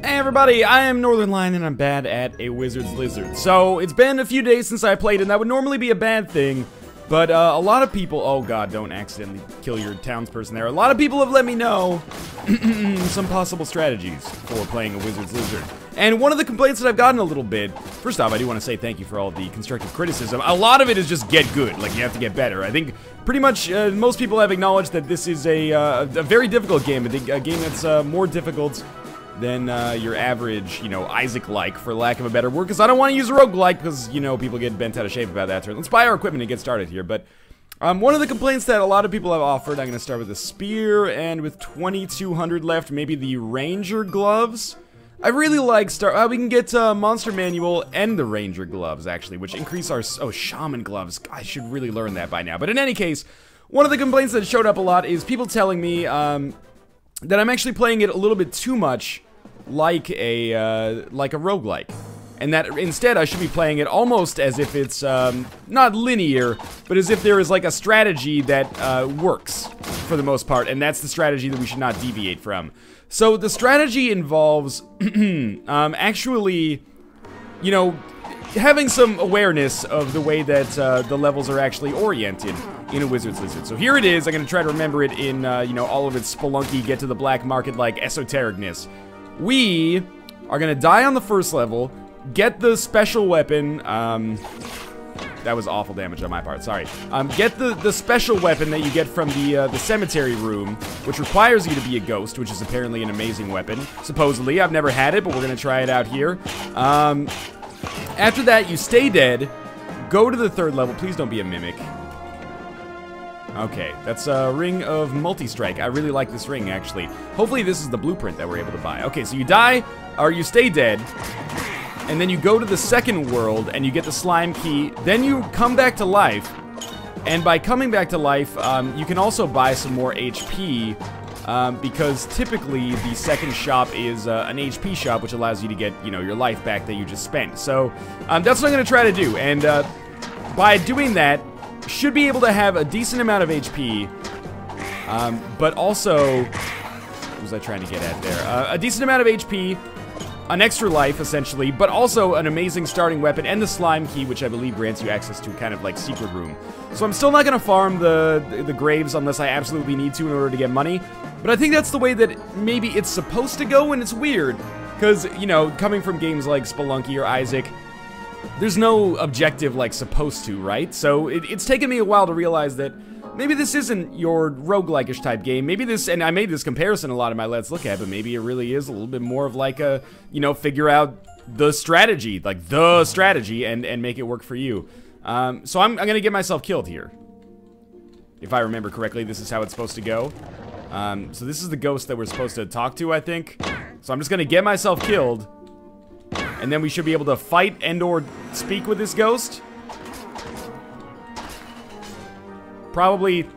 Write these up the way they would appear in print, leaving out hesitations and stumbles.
Hey everybody, I am Northernlion and I'm bad at a wizard's lizard. So, it's been a few days since I played and that would normally be a bad thing, but a lot of people, oh god, don't accidentally kill your townsperson there. A lot of people have let me know some possible strategies for playing a wizard's lizard. And one of the complaints that I've gotten a little bit, first off, I do want to say thank you for all the constructive criticism. A lot of it is just get good, like you have to get better. I think pretty much most people have acknowledged that this is a very difficult game, a game that's more difficult than your average, you know, Isaac-like, for lack of a better word, because I don't want to use a roguelike, because, you know, people get bent out of shape about that. Let's buy our equipment and get started here, but one of the complaints that a lot of people have offered, I'm going to start with the spear, and with 2,200 left, maybe the ranger gloves. I really like we can get monster manual and the ranger gloves, actually, which increase our, shaman gloves. I should really learn that by now, but in any case, one of the complaints that showed up a lot is people telling me, that I'm actually playing it a little bit too much like a roguelike. And that instead I should be playing it almost as if it's not linear, but as if there is like a strategy that works for the most part, and that's the strategy that we should not deviate from. So the strategy involves actually, you know, having some awareness of the way that the levels are actually oriented in a wizard's lizard. So here it is. I'm going to try to remember it in, you know, all of its spelunky, get to the black market like esotericness. We are going to die on the first level, get the special weapon, that was awful damage on my part, sorry. Get the special weapon that you get from the cemetery room, which requires you to be a ghost, which is apparently an amazing weapon, supposedly. I've never had it, but we're going to try it out here. After that, you stay dead, go to the third level. Please don't be a mimic. Okay, that's a ring of multi-strike. I really like this ring, actually. Hopefully this is the blueprint that we're able to buy. Okay, so you die, or you stay dead, and then you go to the second world, and you get the slime key. Then you come back to life, and by coming back to life, you can also buy some more HP, because typically the second shop is an HP shop, which allows you to get, you know, your life back that you just spent. So that's what I'm going to try to do, and by doing that, should be able to have a decent amount of HP, but also, what was I trying to get at there? A decent amount of HP, an extra life, essentially, but also an amazing starting weapon, and the slime key, which I believe grants you access to kind of like secret room. So I'm still not going to farm the graves unless I absolutely need to in order to get money, but I think that's the way that maybe it's supposed to go, and it's weird, because, you know, coming from games like Spelunky or Isaac, there's no objective like supposed to, right? So it's taken me a while to realize that maybe this isn't your roguelike-ish type game. Maybe this, and I made this comparison a lot in my Let's Look At, but maybe it really is a little bit more of like a, you know, figure out the strategy, like the strategy, and make it work for you. So I'm gonna get myself killed here. If I remember correctly, this is how it's supposed to go. So this is the ghost that we're supposed to talk to, I think. So I'm just gonna get myself killed, and then we should be able to fight and or speak with this ghost. Probably,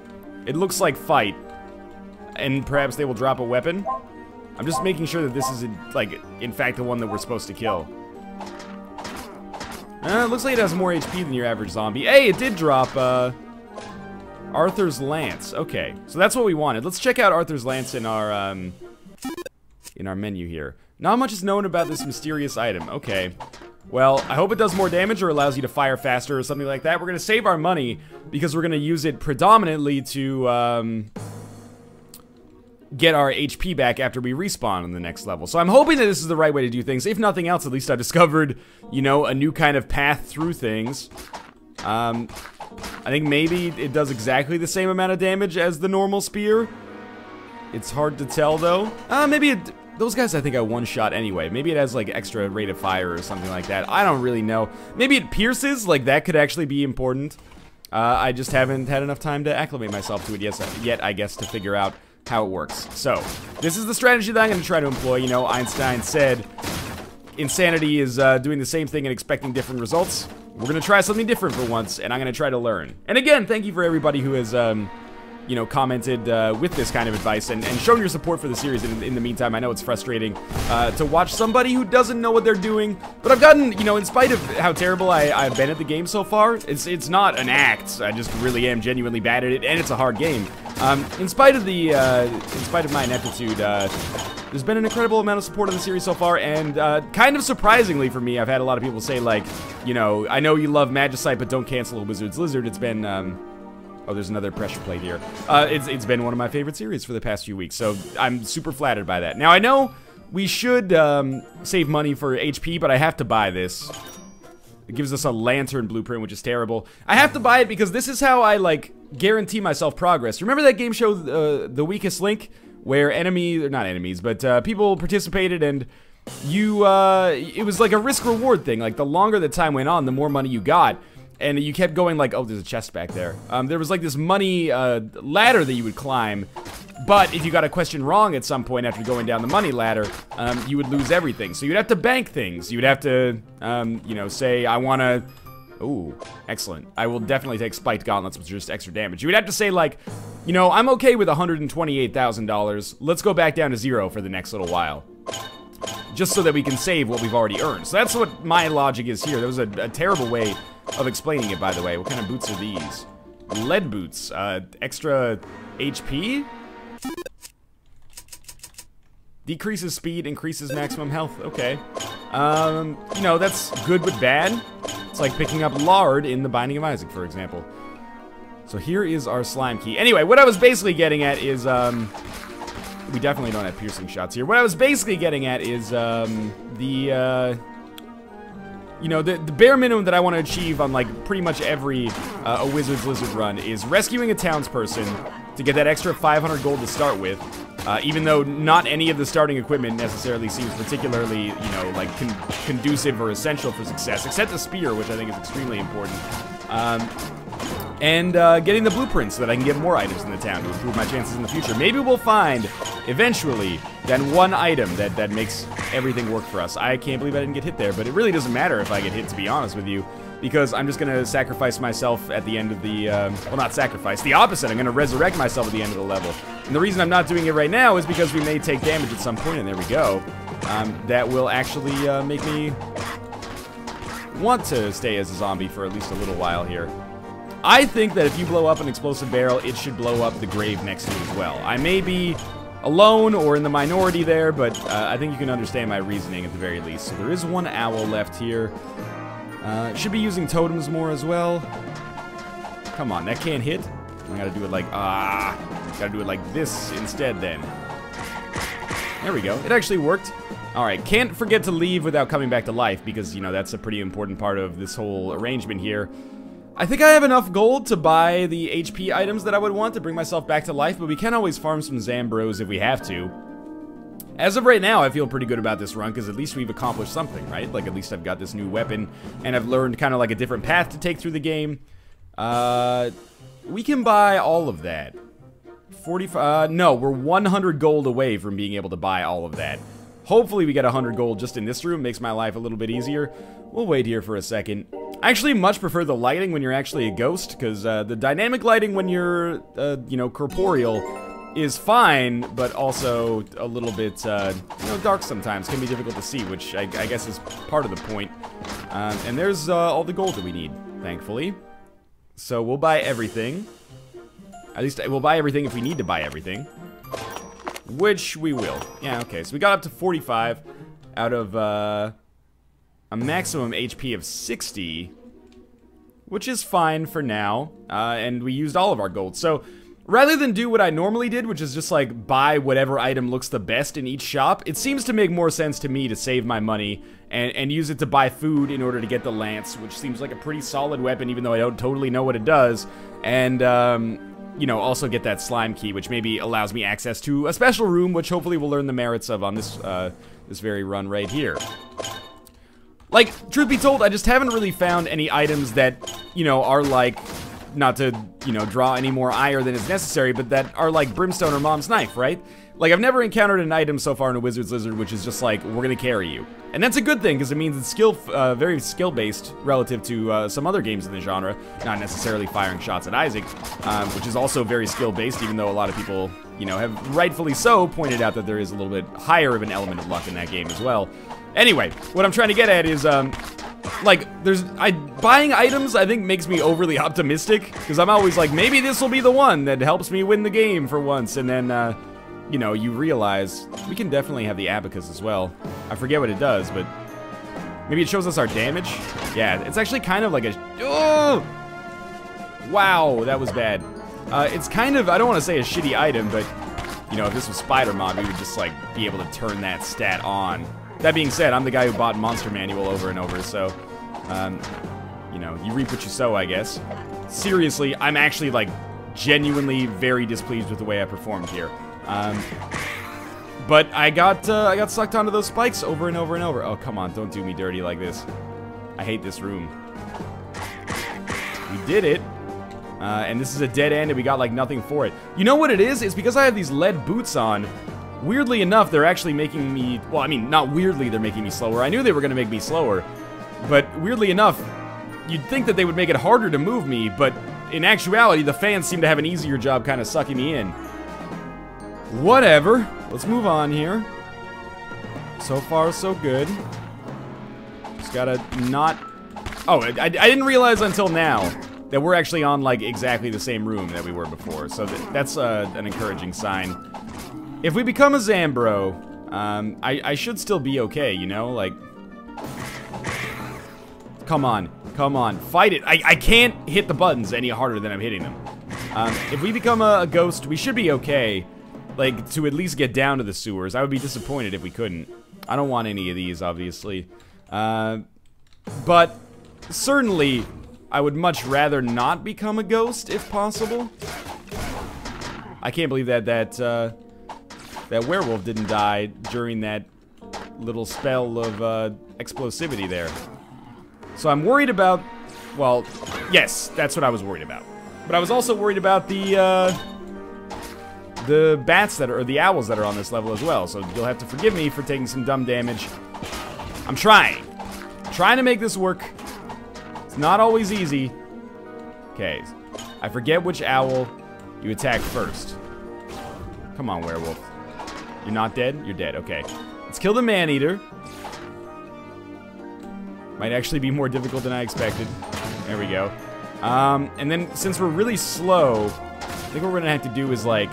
it looks like fight. And perhaps they will drop a weapon. I'm just making sure that this is, like, in fact the one that we're supposed to kill. It looks like it has more HP than your average zombie. Hey, it did drop, Arthur's Lance. Okay, so that's what we wanted. Let's check out Arthur's Lance in our menu here. Not much is known about this mysterious item. Okay. Well, I hope it does more damage or allows you to fire faster or something like that. We're going to save our money because we're going to use it predominantly to get our HP back after we respawn on the next level. So I'm hoping that this is the right way to do things. If nothing else, at least I discovered, you know, a new kind of path through things. I think maybe it does exactly the same amount of damage as the normal spear. It's hard to tell, though. Maybe it... Those guys I think I one-shot anyway. Maybe it has like extra rate of fire or something like that. I don't really know. Maybe it pierces, like that could actually be important. I just haven't had enough time to acclimate myself to it yet, I guess, to figure out how it works. So, this is the strategy that I'm going to try to employ. You know, Einstein said, insanity is doing the same thing and expecting different results. We're going to try something different for once, and I'm going to try to learn. And again, thank you for everybody who has... you know, commented with this kind of advice and shown your support for the series. In the meantime, I know it's frustrating to watch somebody who doesn't know what they're doing, but I've gotten, you know, in spite of how terrible I've been at the game so far, it's not an act. I just really am genuinely bad at it, and it's a hard game. In spite of my ineptitude, There's been an incredible amount of support on the series so far, and kind of surprisingly for me, I've had a lot of people say, like, you know, I know you love Magicite, but don't cancel a Wizard's Lizard. It's been, oh, there's another pressure plate here. It's been one of my favorite series for the past few weeks, so I'm super flattered by that. Now, I know we should save money for HP, but I have to buy this. It gives us a lantern blueprint, which is terrible. I have to buy it because this is how I, like, guarantee myself progress. Remember that game show, The Weakest Link? Where not enemies, but people participated, and you, it was like a risk-reward thing. Like, the longer the time went on, the more money you got. And you kept going like, oh, there's a chest back there. There was like this money ladder that you would climb. But if you got a question wrong at some point after going down the money ladder, you would lose everything. So you'd have to bank things. You'd have to, you know, say, I want to... Ooh, excellent. I will definitely take Spiked Gauntlets, which are just extra damage. You would have to say, like, you know, I'm okay with $128,000. Let's go back down to 0 for the next little while. Just so that we can save what we've already earned. So that's what my logic is here. That was a terrible way of explaining it, by the way. What kind of boots are these? Lead boots. Extra HP? Decreases speed, increases maximum health. Okay. You know, that's good but bad. It's like picking up lard in The Binding of Isaac, for example. So here is our slime key. Anyway, what I was basically getting at is, we definitely don't have piercing shots here. What I was basically getting at is, you know, the bare minimum that I want to achieve on, like, pretty much every a Wizard's Lizard run is rescuing a townsperson to get that extra 500 gold to start with. Even though not any of the starting equipment necessarily seems particularly, you know, like, conducive or essential for success, except the spear, which I think is extremely important. And getting the blueprints so that I can get more items in the town to improve my chances in the future. Maybe we'll find, eventually, that one item that makes everything work for us. I can't believe I didn't get hit there, but it really doesn't matter if I get hit, to be honest with you, because I'm just going to sacrifice myself at the end of the, well, not sacrifice, the opposite. I'm going to resurrect myself at the end of the level. And the reason I'm not doing it right now is because we may take damage at some point, and there we go. That will actually make me want to stay as a zombie for at least a little while here. I think that if you blow up an explosive barrel, it should blow up the grave next to it as well. I may be alone or in the minority there, but I think you can understand my reasoning at the very least. So there is one owl left here. Should be using totems more as well. Come on, that can't hit. I gotta do it like, gotta do it like this instead then. There we go. It actually worked. Alright, can't forget to leave without coming back to life, because, you know, that's a pretty important part of this whole arrangement here. I think I have enough gold to buy the HP items that I would want to bring myself back to life, but we can always farm some Zambros if we have to. As of right now, I feel pretty good about this run, because at least we've accomplished something, right? Like, at least I've got this new weapon, and I've learned kind of like a different path to take through the game. We can buy all of that. 45, no, we're 100 gold away from being able to buy all of that. Hopefully we get 100 gold just in this room, makes my life a little bit easier. We'll wait here for a second. I actually much prefer the lighting when you're actually a ghost, because the dynamic lighting when you're, you know, corporeal is fine, but also a little bit, you know, dark sometimes. Can be difficult to see, which I guess is part of the point. And there's all the gold that we need, thankfully. So we'll buy everything. At least we'll buy everything if we need to buy everything. Which we will. Yeah, okay, so we got up to 45 out of a maximum HP of 60, which is fine for now, and we used all of our gold. So rather than do what I normally did, which is just like buy whatever item looks the best in each shop, it seems to make more sense to me to save my money and use it to buy food in order to get the lance, which seems like a pretty solid weapon, even though I don't totally know what it does, and you know, also get that slime key, which maybe allows me access to a special room, which hopefully we'll learn the merits of on this this very run right here. Like, truth be told, I just haven't really found any items that, you know, are like, not to, you know, draw any more ire than is necessary, but that are like Brimstone or Mom's Knife, right? Like, I've never encountered an item so far in a Wizard's Lizard which is just like, we're gonna carry you. And that's a good thing, because it means it's very skill-based relative to some other games in the genre, not necessarily firing shots at Isaac, which is also very skill-based, even though a lot of people, you know, have rightfully so pointed out that there is a little bit higher of an element of luck in that game as well. Anyway, what I'm trying to get at is, like, buying items, I think, makes me overly optimistic, because I'm always like, maybe this will be the one that helps me win the game for once, and then, you know, you realize we can definitely have the abacus as well. I forget what it does, but maybe it shows us our damage. Yeah, it's actually kind of like a... Oh! Wow, that was bad. It's kind of, I don't want to say a shitty item, but, you know, if this was Spider Mod, we would just, like, be able to turn that stat on. That being said, I'm the guy who bought Monster Manual over and over, so, you know, you reap what you sow, I guess. Seriously, I'm actually, like, genuinely very displeased with the way I performed here. But I got sucked onto those spikes over and over and over. Oh, come on, don't do me dirty like this. I hate this room. We did it. And this is a dead end, and we got, like, nothing for it. You know what it is? It's because I have these lead boots on. Weirdly enough, they're actually making me... Well, I mean, not weirdly they're making me slower. I knew they were going to make me slower. But weirdly enough, you'd think that they would make it harder to move me, but in actuality, the fans seem to have an easier job kind of sucking me in. Whatever. Let's move on here. So far, so good. Just gotta not... Oh, I didn't realize until now that we're actually on, like, exactly the same room that we were before. So that's an encouraging sign. If we become a Zambro, I should still be okay, you know? Like... Come on. Come on. Fight it. I can't hit the buttons any harder than I'm hitting them. If we become a ghost, we should be okay. Like, to at least get down to the sewers. I would be disappointed if we couldn't. I don't want any of these, obviously. But, certainly, I would much rather not become a ghost, if possible. I can't believe that werewolf didn't die during that little spell of, explosivity there. So I'm worried about... Well, yes, that's what I was worried about. But I was also worried about the bats that are, or the owls that are on this level as well. So you'll have to forgive me for taking some dumb damage. I'm trying. Trying to make this work. It's not always easy. Okay. I forget which owl you attack first. Come on, werewolf. You're not dead? You're dead. Okay. Let's kill the man-eater. Might actually be more difficult than I expected. There we go. And then, since we're really slow, I think what we're gonna have to do is, like,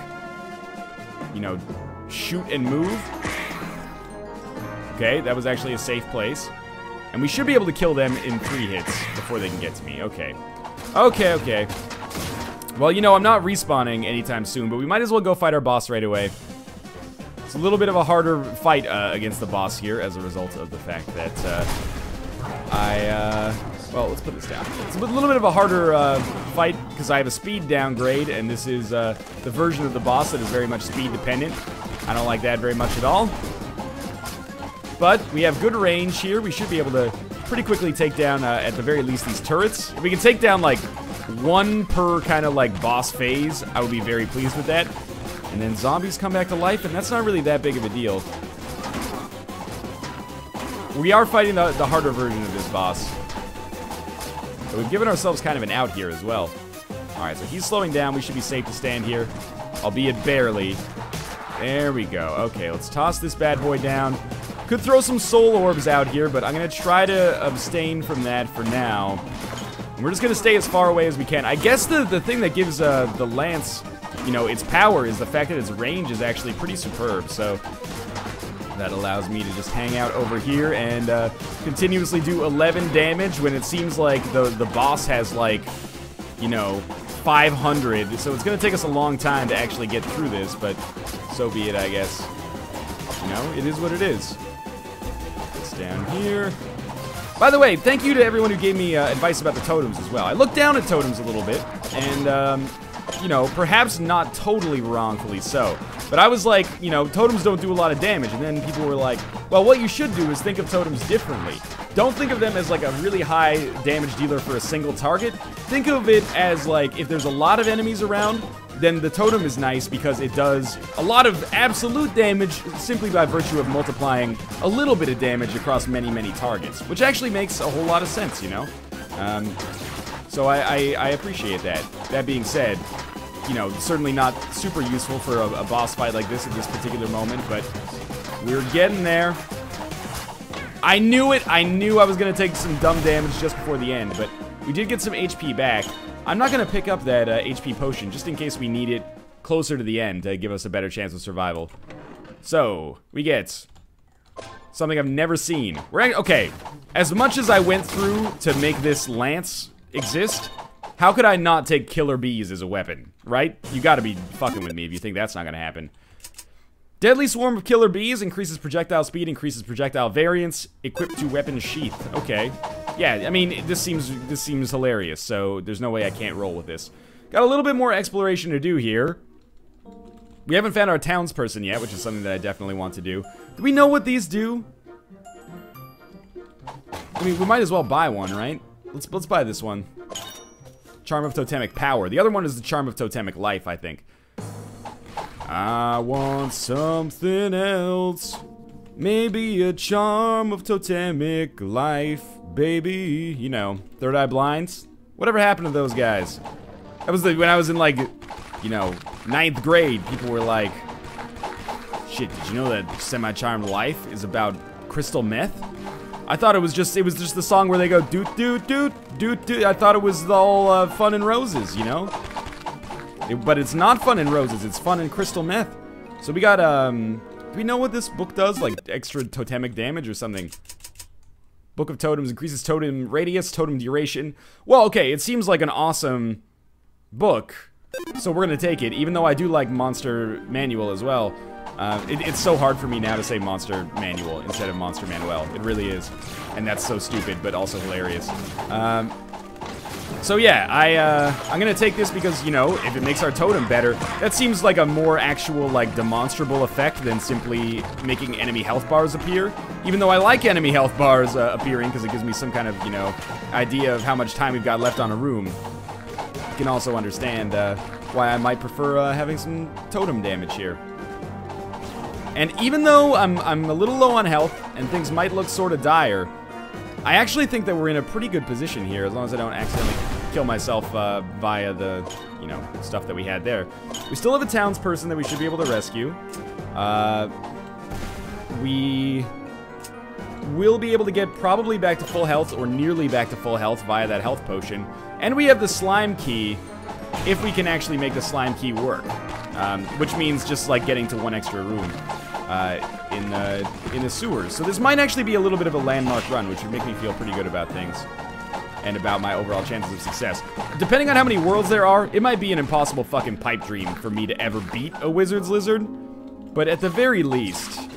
you know, shoot and move. Okay, that was actually a safe place. And we should be able to kill them in 3 hits before they can get to me. Okay. Okay, okay. Well, you know, I'm not respawning anytime soon, but we might as well go fight our boss right away. It's a little bit of a harder fight against the boss here as a result of the fact that, well, let's put this down. It's a little bit of a harder fight because I have a speed downgrade, and this is the version of the boss that is very much speed dependent. I don't like that very much at all. But we have good range here. We should be able to pretty quickly take down, at the very least, these turrets. If we can take down, like, 1 per kind of, like, boss phase, I would be very pleased with that. And then zombies come back to life, and that's not really that big of a deal. We are fighting the harder version of this boss. So we've given ourselves kind of an out here as well. Alright, so he's slowing down. We should be safe to stand here, albeit barely. There we go. Okay, let's toss this bad boy down. Could throw some soul orbs out here, but I'm going to try to abstain from that for now. And we're just going to stay as far away as we can. I guess the thing that gives the lance, you know, its power is the fact that its range is actually pretty superb. So that allows me to just hang out over here and continuously do 11 damage when it seems like the boss has, like, you know, 500. So it's going to take us a long time to actually get through this, but so be it, I guess. You know, it is what it is. It's down here. By the way, thank you to everyone who gave me advice about the totems as well. I looked down at totems a little bit, and, you know, perhaps not totally wrongfully so. But I was like, you know, totems don't do a lot of damage, and then people were like, well, what you should do is think of totems differently. Don't think of them as, like, a really high damage dealer for a single target. Think of it as, like, if there's a lot of enemies around, then the totem is nice because it does a lot of absolute damage simply by virtue of multiplying a little bit of damage across many, many targets, which actually makes a whole lot of sense, you know? So I appreciate that. That being said, you know, certainly not super useful for a boss fight like this at this particular moment, but we're getting there. I knew it. I knew I was going to take some dumb damage just before the end, but we did get some HP back. I'm not going to pick up that HP potion just in case we need it closer to the end to give us a better chance of survival. So, we get something I've never seen. Okay, as much as I went through to make this lance exist, how could I not take killer bees as a weapon, right? You gotta be fucking with me if you think that's not gonna happen. Deadly swarm of killer bees increases projectile speed, increases projectile variance, equipped to weapon sheath. Okay. Yeah, I mean, this seems hilarious, so there's no way I can't roll with this. Got a little bit more exploration to do here. We haven't found our townsperson yet, which is something that I definitely want to do. Do we know what these do? I mean, we might as well buy one, right? Let's buy this one. Charm of Totemic Power. The other one is the Charm of Totemic Life, I think. I want something else. Maybe a Charm of Totemic Life, baby. You know, Third Eye Blinds. Whatever happened to those guys? That was when I was in, like, you know, 9th grade. People were like, shit, did you know that Semi-Charmed Life is about crystal meth? I thought it was just the song where they go doot doot doot doot doot. I thought it was all fun and roses, you know? But it's not fun and roses, it's fun and crystal meth. So we got, do we know what this book does? Like extra totemic damage or something? Book of Totems increases totem radius, totem duration. Well, okay, it seems like an awesome book. So we're gonna take it, even though I do like Monster Manual as well. It's so hard for me now to say Monster Manual instead of Monster Manuel. It really is. And that's so stupid, but also hilarious. So yeah, I'm gonna take this because, you know, if it makes our totem better, that seems like a more actual, like, demonstrable effect than simply making enemy health bars appear. Even though I like enemy health bars appearing because it gives me some kind of, you know, idea of how much time we've got left on a room. You can also understand why I might prefer having some totem damage here. And even though I'm a little low on health and things might look sort of dire, I actually think that we're in a pretty good position here, as long as I don't accidentally kill myself via the, you know, stuff that we had there. We still have a townsperson that we should be able to rescue. We will be able to get probably back to full health, or nearly back to full health via that health potion. And we have the slime key, if we can actually make the slime key work. Which means just, like, getting to one extra room in the sewers. So this might actually be a little bit of a landmark run, which would make me feel pretty good about things. And about my overall chances of success. Depending on how many worlds there are, it might be an impossible fucking pipe dream for me to ever beat a wizard's lizard. But at the very least...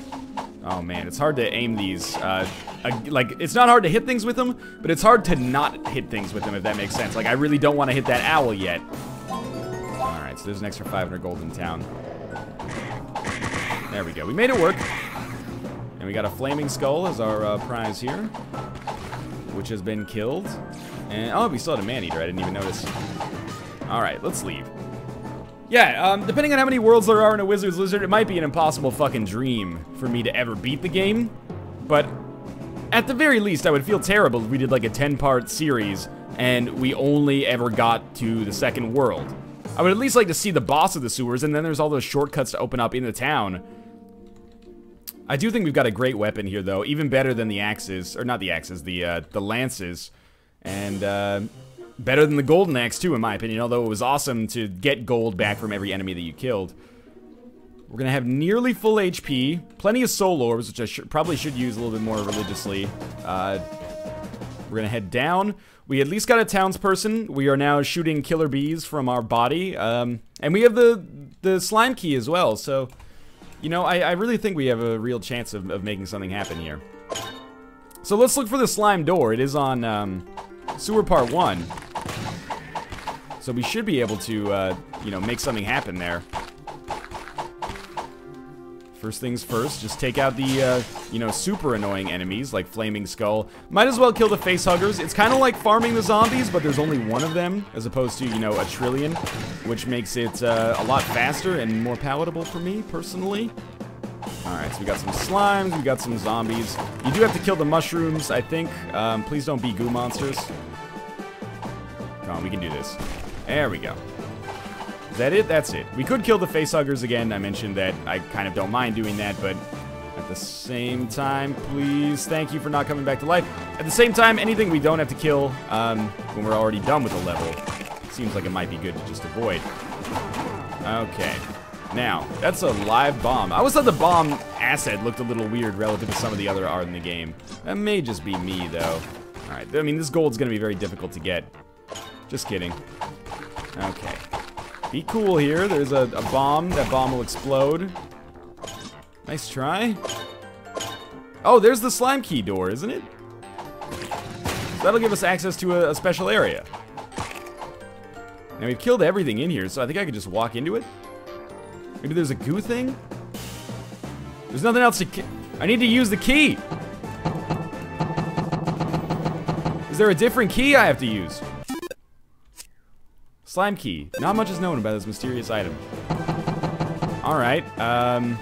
Oh man, it's hard to aim these. Like, it's not hard to hit things with them, but it's hard to not hit things with them, if that makes sense. Like, I really don't want to hit that owl yet. Alright, so there's an extra 500 gold in town. There we go. We made it work. And we got a flaming skull as our prize here, which has been killed. And, oh, we still had a man-eater. I didn't even notice. Alright, let's leave. Yeah, depending on how many worlds there are in a Wizard's Lizard, it might be an impossible fucking dream for me to ever beat the game. But at the very least, I would feel terrible if we did like a 10-part series and we only ever got to the second world. I would at least like to see the boss of the sewers, and then there's all those shortcuts to open up in the town. I do think we've got a great weapon here, though, even better than the axes, or not the axes, the lances, and better than the golden axe too, in my opinion. Although it was awesome to get gold back from every enemy that you killed. We're gonna have nearly full HP, plenty of soul orbs, which I probably should use a little bit more religiously. We're gonna head down. We at least got a townsperson. We are now shooting killer bees from our body, and we have the slime key as well. So, you know, I really think we have a real chance of making something happen here. So let's look for the slime door. It is on Sewer Part 1. So we should be able to, you know, make something happen there. First things first, just take out the, you know, super annoying enemies, like Flaming Skull. Might as well kill the facehuggers. It's kind of like farming the zombies, but there's only one of them, as opposed to, you know, a trillion, which makes it a lot faster and more palatable for me, personally. Alright, so we got some slimes, we got some zombies. You do have to kill the mushrooms, I think. Please don't be goo monsters. Come on, we can do this. There we go. Is that it? That's it. We could kill the facehuggers again. I mentioned that I kind of don't mind doing that, but at the same time, please, thank you for not coming back to life. At the same time, anything we don't have to kill when we're already done with the level, seems like it might be good to just avoid. Okay. Now, that's a live bomb. I always thought the bomb asset looked a little weird relative to some of the other art in the game. That may just be me, though. Alright, I mean, this gold's gonna be very difficult to get. Just kidding. Okay. Be cool here. There's a bomb. That bomb will explode. Nice try. Oh, there's the slime key door, isn't it? So that'll give us access to a special area. Now, we've killed everything in here, so I think I could just walk into it. Maybe there's a goo thing? There's nothing else to I need to use the key! Is there a different key I have to use? Slime key. Not much is known about this mysterious item. Alright, none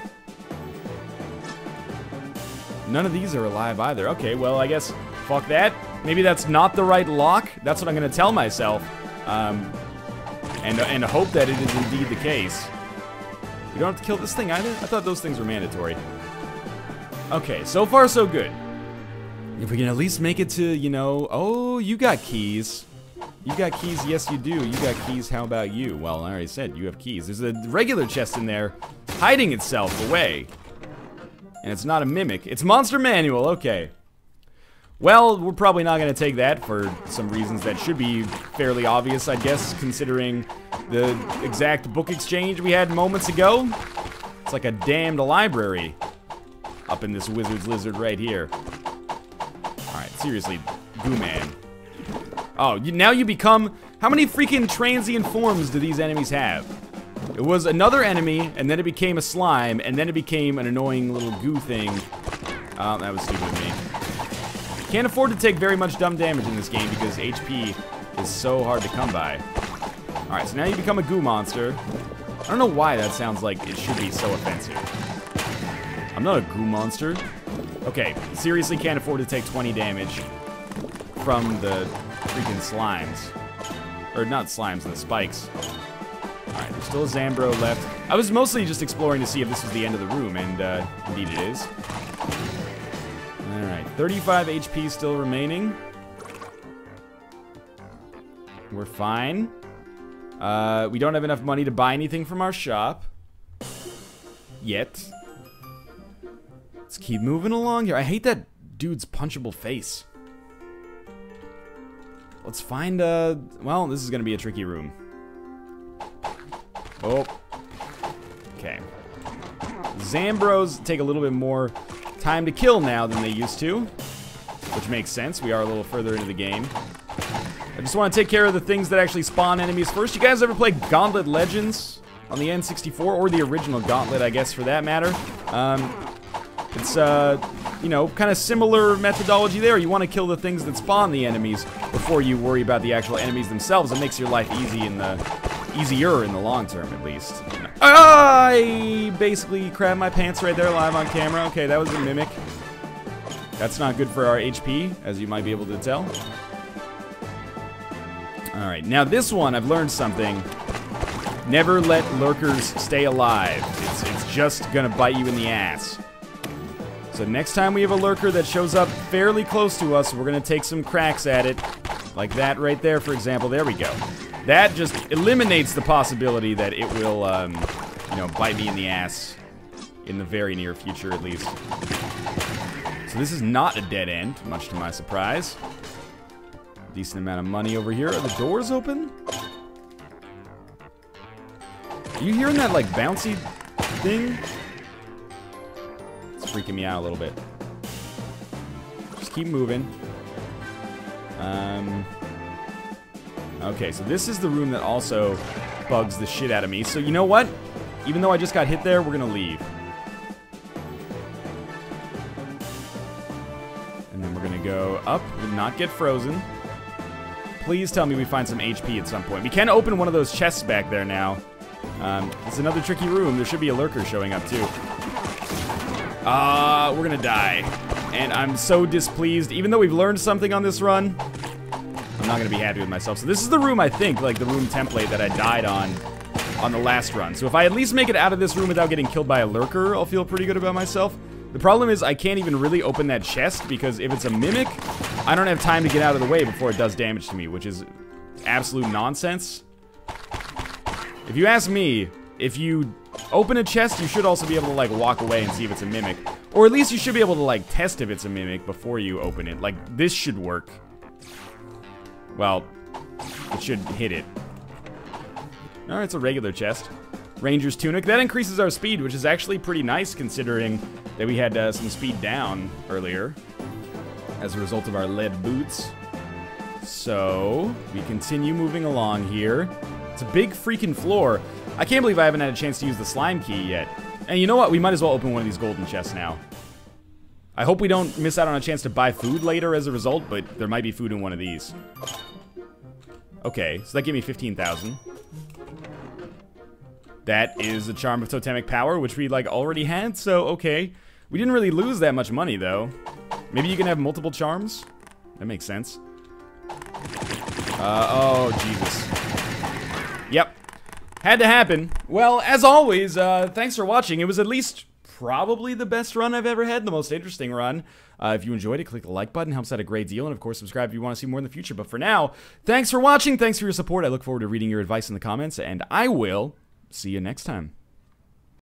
of these are alive either. Okay, well, I guess, fuck that. Maybe that's not the right lock. That's what I'm gonna tell myself. And hope that it is indeed the case. We don't have to kill this thing either? I thought those things were mandatory. Okay, so far so good. If we can at least make it to, you know... Oh, you got keys. You got keys, yes you do. You got keys, how about you? Well, I already said you have keys. There's a regular chest in there, hiding itself away. And it's not a mimic. It's Monster Manual, okay. Well, we're probably not going to take that for some reasons that should be fairly obvious, I guess, considering the exact book exchange we had moments ago. It's like a damned library up in this wizard's lizard right here. Alright, seriously, Goo Man. Oh, now you become... How many freaking transient forms do these enemies have? It was another enemy, and then it became a slime, and then it became an annoying little goo thing. Oh, that was stupid of me. Can't afford to take very much dumb damage in this game because HP is so hard to come by. Alright, so now you become a goo monster. I don't know why that sounds like it should be so offensive. I'm not a goo monster. Okay, seriously can't afford to take 20 damage from the freaking slimes. Or not slimes, the spikes. Alright, there's still a Zambro left. I was mostly just exploring to see if this was the end of the room, and indeed it is. Alright, 35 HP still remaining. We're fine. We don't have enough money to buy anything from our shop. Yet. Let's keep moving along here. I hate that dude's punchable face. Let's find well, this is gonna be a tricky room. Oh. Okay. Zambros take a little bit more time to kill now than they used to, which makes sense. We are a little further into the game. I just want to take care of the things that actually spawn enemies first. You guys ever play Gauntlet Legends on the N64, or the original Gauntlet, I guess, for that matter? It's, you know, kind of similar methodology there. You want to kill the things that spawn the enemies before you worry about the actual enemies themselves. It makes your life easier in the long term, at least. I basically crapped my pants right there live on camera. Okay, that was a mimic. That's not good for our HP, as you might be able to tell. Alright, now this one, I've learned something. Never let lurkers stay alive. It's just gonna bite you in the ass. So next time we have a lurker that shows up fairly close to us, we're gonna take some cracks at it. Like that right there, for example. There we go. That just eliminates the possibility that it will, you know, bite me in the ass in the very near future, at least. So this is not a dead end, much to my surprise. Decent amount of money over here. Are the doors open? Are you hearing that, like, bouncy thing? It's freaking me out a little bit. Just keep moving. Okay, so this is the room that also bugs the shit out of me. So you know what? Even though I just got hit there, we're gonna leave. And then we're gonna go up and not get frozen. Please tell me we find some HP at some point. We can open one of those chests back there now. It's another tricky room. There should be a lurker showing up too. We're gonna die. And I'm so displeased. Even though we've learned something on this run, I'm not gonna be happy with myself. So this is the room, I think, like the room template that I died on the last run. So if I at least make it out of this room without getting killed by a lurker, I'll feel pretty good about myself. The problem is I can't even really open that chest because if it's a mimic, I don't have time to get out of the way before it does damage to me, which is absolute nonsense. If you ask me, if you open a chest, you should also be able to, like, walk away and see if it's a mimic. Or at least you should be able to, like, test if it's a mimic before you open it. Like, this should work. Well, it should hit it. Alright, it's a regular chest. Ranger's Tunic. That increases our speed, which is actually pretty nice considering that we had some speed down earlier as a result of our lead boots. So, we continue moving along here. It's a big freaking floor. I can't believe I haven't had a chance to use the slime key yet. And you know what? We might as well open one of these golden chests now. I hope we don't miss out on a chance to buy food later as a result, but there might be food in one of these. Okay, so that gave me 15,000. That is a Charm of Totemic Power, which we, like, already had, so okay. We didn't really lose that much money, though. Maybe you can have multiple charms? That makes sense. Oh, Jesus. Yep. Had to happen. Well, as always, thanks for watching. It was at least probably the best run I've ever had, the most interesting run. If you enjoyed it, click the like button, helps out a great deal, and of course subscribe if you want to see more in the future. But for now, thanks for watching, thanks for your support, I look forward to reading your advice in the comments, and I will see you next time.